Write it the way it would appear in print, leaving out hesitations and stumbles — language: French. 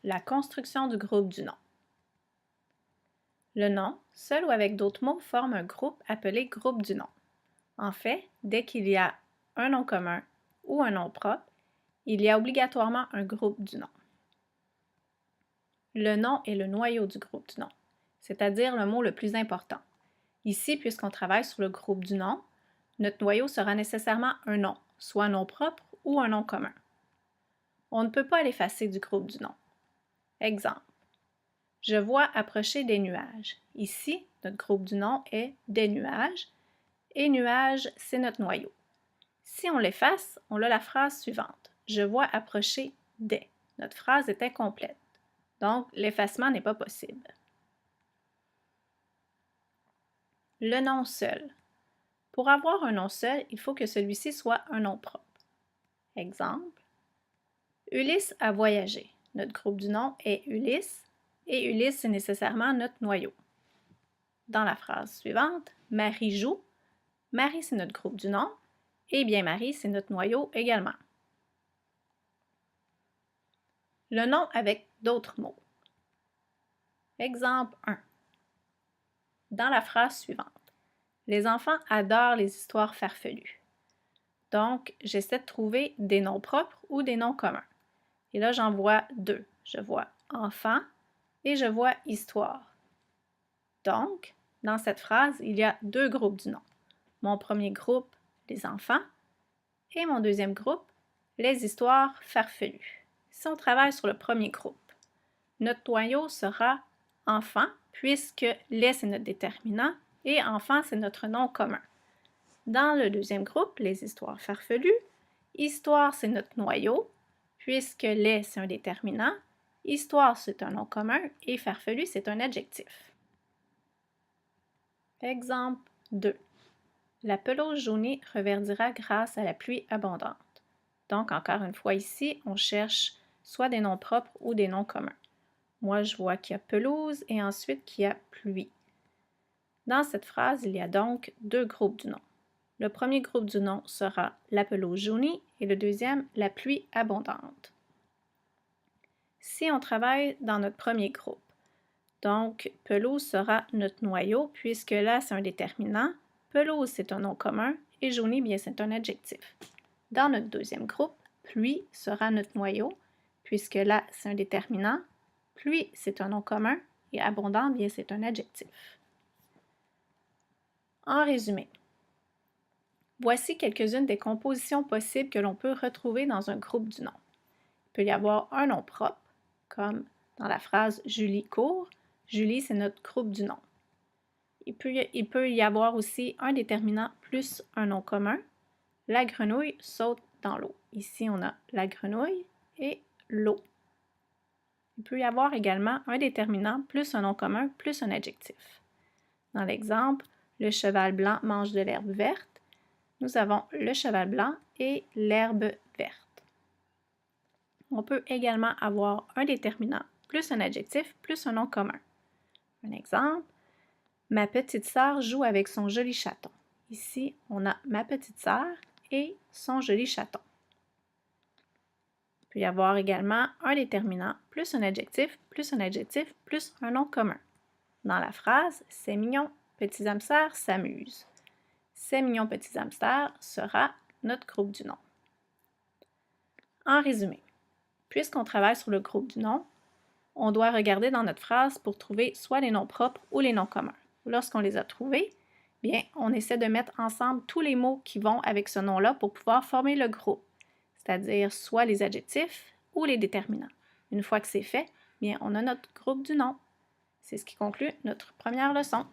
la construction du groupe du nom. Le nom, seul ou avec d'autres mots, forme un groupe appelé groupe du nom. En fait, dès qu'il y a un nom commun ou un nom propre, il y a obligatoirement un groupe du nom. Le nom est le noyau du groupe du nom, c'est-à-dire le mot le plus important. Ici, puisqu'on travaille sur le groupe du nom, notre noyau sera nécessairement un nom, soit un nom propre ou un nom commun. On ne peut pas l'effacer du groupe du nom. Exemple. Je vois approcher des nuages. Ici, notre groupe du nom est des nuages et nuages, c'est notre noyau. Si on l'efface, on a la phrase suivante. Je vois approcher des. Notre phrase est incomplète. Donc, l'effacement n'est pas possible. Le nom seul. Pour avoir un nom seul, il faut que celui-ci soit un nom propre. Exemple. Ulysse a voyagé. Notre groupe du nom est Ulysse et Ulysse, c'est nécessairement notre noyau. Dans la phrase suivante, Marie joue. Marie, c'est notre groupe du nom et bien Marie, c'est notre noyau également. Le nom avec d'autres mots. Exemple 1. Dans la phrase suivante, les enfants adorent les histoires farfelues. Donc, j'essaie de trouver des noms propres ou des noms communs. Et là, j'en vois deux. Je vois enfant et je vois histoire. Donc, dans cette phrase, il y a deux groupes du nom. Mon premier groupe, les enfants, et mon deuxième groupe, les histoires farfelues. Si on travaille sur le premier groupe, notre noyau sera enfant, puisque les, c'est notre déterminant, et enfant, c'est notre nom commun. Dans le deuxième groupe, les histoires farfelues, histoire, c'est notre noyau, puisque les, c'est un déterminant, histoire, c'est un nom commun, et farfelu, c'est un adjectif. Exemple 2. La pelouse jaunie reverdira grâce à la pluie abondante. Donc, encore une fois ici, on cherche soit des noms propres ou des noms communs. Moi, je vois qu'il y a pelouse et ensuite qu'il y a pluie. Dans cette phrase, il y a donc deux groupes du nom. Le premier groupe du nom sera la pelouse jaunie et le deuxième, la pluie abondante. Si on travaille dans notre premier groupe, donc pelouse sera notre noyau puisque là, c'est un déterminant, pelouse, c'est un nom commun et jaunie, bien, c'est un adjectif. Dans notre deuxième groupe, pluie sera notre noyau puisque là, c'est un déterminant, pluie, c'est un nom commun et abondant, bien, c'est un adjectif. En résumé, voici quelques-unes des compositions possibles que l'on peut retrouver dans un groupe du nom. Il peut y avoir un nom propre, comme dans la phrase « Julie court ». Julie, c'est notre groupe du nom. Il peut y avoir aussi un déterminant plus un nom commun. La grenouille saute dans l'eau. Ici, on a la grenouille et l'eau. Il peut y avoir également un déterminant plus un nom commun plus un adjectif. Dans l'exemple, le cheval blanc mange de l'herbe verte. Nous avons le cheval blanc et l'herbe verte. On peut également avoir un déterminant plus un adjectif plus un nom commun. Un exemple, ma petite sœur joue avec son joli chaton. Ici, on a ma petite sœur et son joli chaton. Il peut y avoir également un déterminant plus un adjectif plus un nom commun. Dans la phrase, c'est mignon, petits hamsters s'amusent. C'est mignon, petits hamsters sera notre groupe du nom. En résumé, puisqu'on travaille sur le groupe du nom, on doit regarder dans notre phrase pour trouver soit les noms propres ou les noms communs. Lorsqu'on les a trouvés, bien, on essaie de mettre ensemble tous les mots qui vont avec ce nom-là pour pouvoir former le groupe, c'est-à-dire soit les adjectifs ou les déterminants. Une fois que c'est fait, bien, on a notre groupe du nom. C'est ce qui conclut notre première leçon.